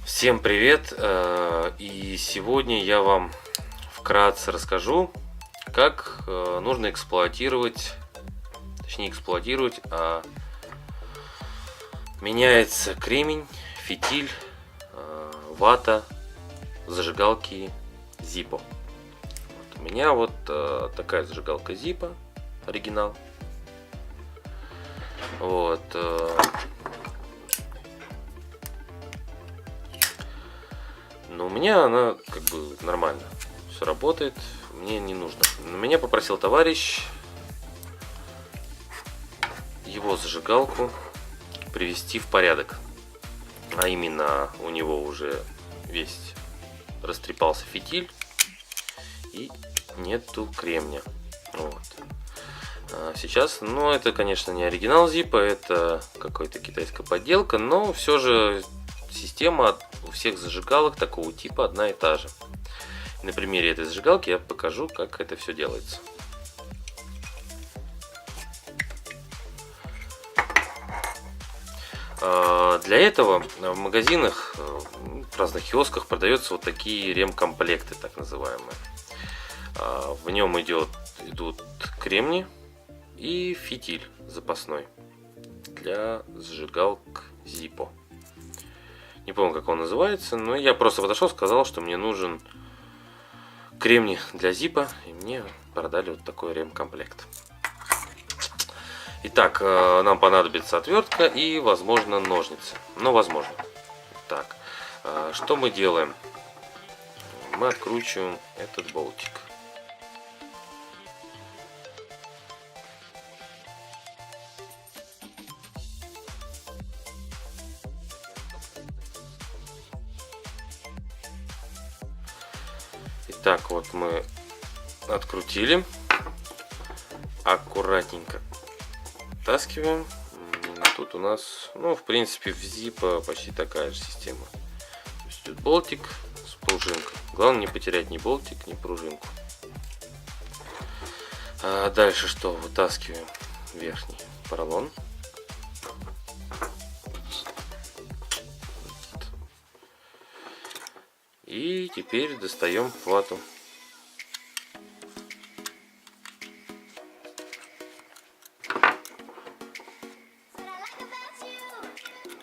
Всем привет! И сегодня я вам вкратце расскажу, как нужно эксплуатировать, а меняется кремень, фитиль, вата, зажигалки Zippo. У меня вот такая зажигалка Zippo, оригинал. Вот. Но у меня она как бы нормально, все работает, мне не нужно. Но меня попросил товарищ его зажигалку привести в порядок. А именно, у него уже весь растрепался фитиль и нету кремня. Вот. Сейчас, ну это, конечно, не оригинал Zippo, это какая-то китайская подделка, но все же система у всех зажигалок такого типа одна и та же. На примере этой зажигалки я покажу, как это все делается. Для этого в магазинах, в разных киосках продаются вот такие ремкомплекты, так называемые. В нем идут кремний и фитиль запасной для зажигалок Zippo. Не помню, как он называется, но я просто подошел, сказал, что мне нужен кремний для Zippo, и мне продали вот такой ремкомплект. Итак, нам понадобится отвертка и, возможно, ножницы. Ну, возможно. Так, что мы делаем? Мы откручиваем этот болтик. Итак, вот мы открутили, аккуратненько втаскиваем. Тут у нас, ну, в принципе, в Zippo почти такая же система. То есть тут болтик с пружинкой. Главное не потерять ни болтик, ни пружинку. А дальше что? Вытаскиваем верхний поролон. И теперь достаем вату.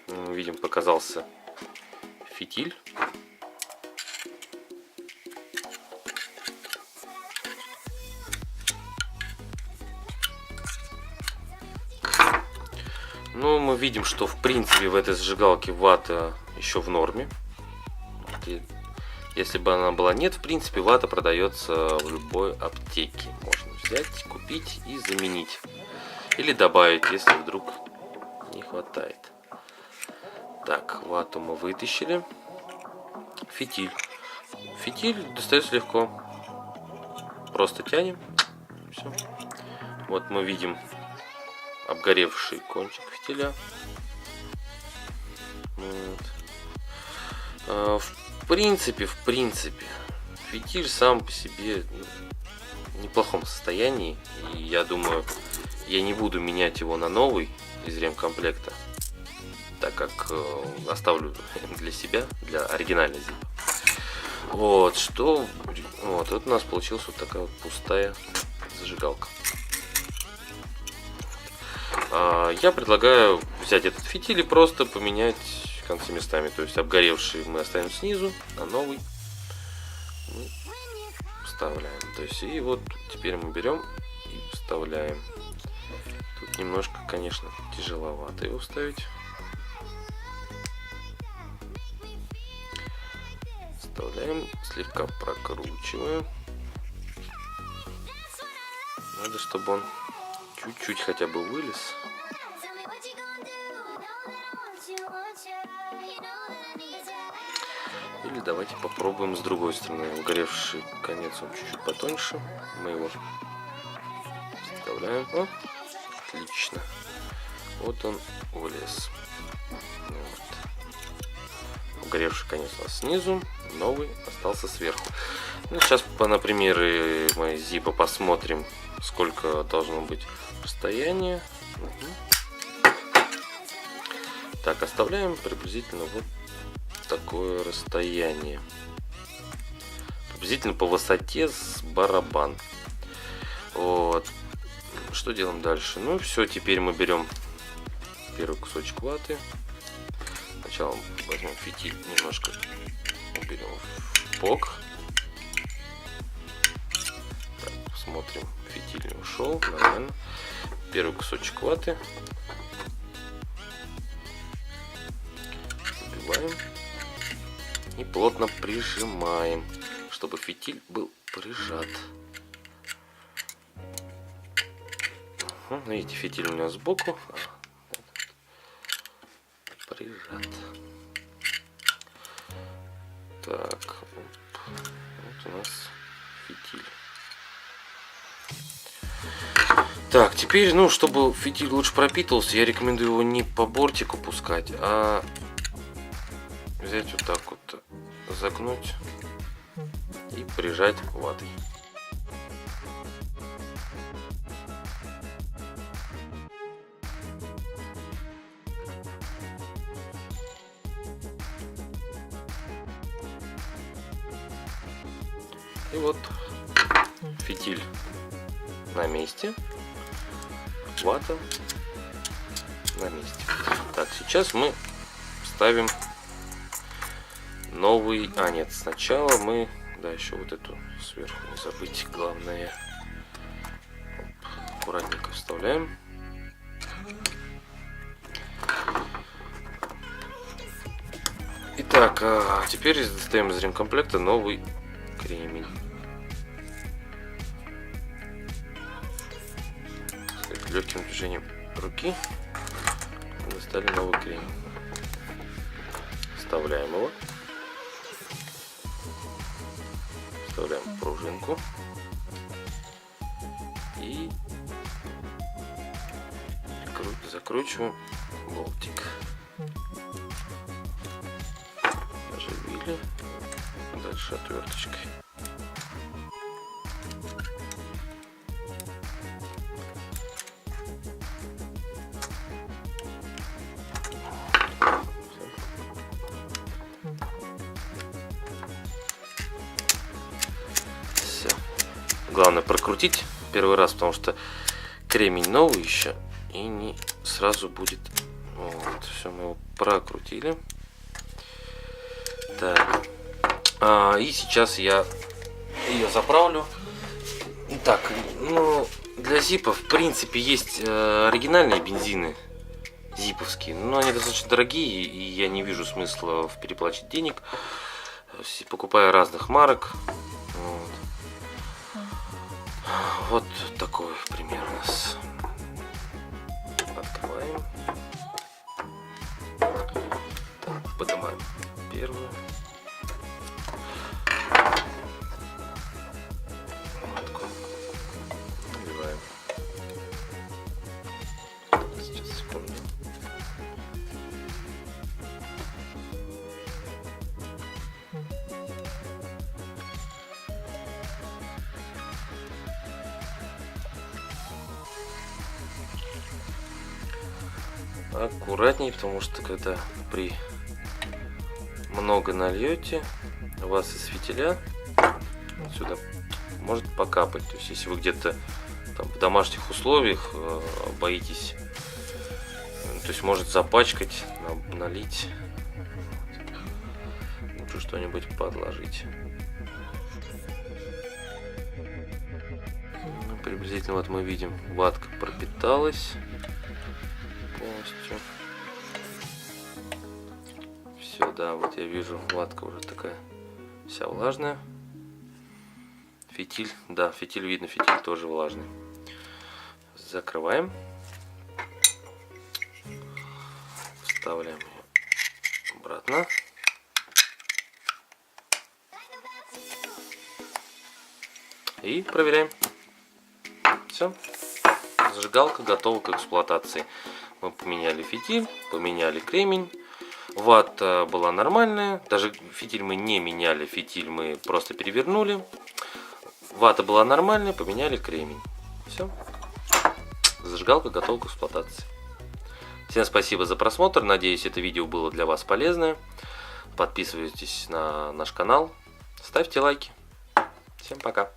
Мы видим, показался фитиль. Ну, мы видим, что в принципе в этой зажигалке вата еще в норме. Если бы она была нет, в принципе, вата продается в любой аптеке. Можно взять, купить и заменить. Или добавить, если вдруг не хватает. Так, вату мы вытащили. Фитиль. Фитиль достается легко. Просто тянем. Все. Вот мы видим обгоревший кончик фитиля. Вот. В принципе, фитиль сам по себе в неплохом состоянии. И я думаю, я не буду менять его на новый из ремкомплекта, так как оставлю для себя, для оригинальной Zippo. Вот у нас получилась вот такая вот пустая зажигалка. Я предлагаю взять этот фитиль и просто поменять концы местами. То есть обгоревший мы оставим снизу, а новый мы вставляем. То есть и вот теперь мы берем и вставляем. Тут немножко, конечно, тяжеловато его вставить. Вставляем, слегка прокручиваем. Надо, чтобы он чуть-чуть хотя бы вылез. Или давайте попробуем с другой стороны. Угоревший конец, он чуть-чуть потоньше. Мы его вставляем. О, отлично. Вот он вылез. Вот. Угоревший конец у нас снизу, новый остался сверху. Ну, сейчас на примере моей Zippo посмотрим, сколько должно быть расстояние. Так, оставляем приблизительно вот такое расстояние. Приблизительно по высоте с барабан. Вот. Что делаем дальше? Ну все, теперь мы берем первый кусочек ваты. Сначала возьмем фитиль, немножко уберем в бок. Так, смотрим, фитиль не ушел, нормально. Первый кусочек ваты. Забиваем. И плотно прижимаем, чтобы фитиль был прижат. Видите, фитиль у меня сбоку. Прижат. Так, вот у нас фитиль. Так, теперь, ну, чтобы фитиль лучше пропитывался, я рекомендую его не по бортику пускать, а взять вот так вот, загнуть и прижать ватой. И вот фитиль на месте, вата на месте. Так, сейчас мы ставим новый... А, нет, сначала мы... Да, еще вот эту сверху не забыть, главное. Оп, аккуратненько вставляем. Итак, теперь достаем из ремкомплекта новый кремень. Легким движением руки достали новый кремень. Вставляем его. Вставляем пружинку. И закручиваем болтик. Наживили. Дальше отверточкой. Все. Главное прокрутить первый раз, потому что кремень новый еще и не сразу будет. Вот, все, мы его прокрутили. Так. И сейчас я ее заправлю. Так, ну, для зипов, в принципе, есть оригинальные бензины зиповские, но они достаточно дорогие, и я не вижу смысла в переплачивать денег. Покупаю разных марок. Вот такой пример у нас. Открываем. Так, поднимаем первую. Наливаем. Сейчас, секунду. Аккуратней, потому что когда при много нальете, у вас из фитиля сюда может покапать. То есть если вы где-то там в домашних условиях боитесь, то есть может запачкать, налить, лучше что-нибудь подложить. Ну, приблизительно вот мы видим, ватка пропиталась полностью. Все, да, вот я вижу, ватка уже такая вся влажная. Фитиль, да, фитиль видно, фитиль тоже влажный. Закрываем. Вставляем ее обратно. И проверяем. Все. Зажигалка готова к эксплуатации. Мы поменяли фитиль, поменяли кремень. Вата была нормальная. Даже фитиль мы не меняли, фитиль мы просто перевернули. Вата была нормальная, поменяли кремень. Все. Зажигалка готова к эксплуатации. Всем спасибо за просмотр. Надеюсь, это видео было для вас полезное. Подписывайтесь на наш канал. Ставьте лайки. Всем пока.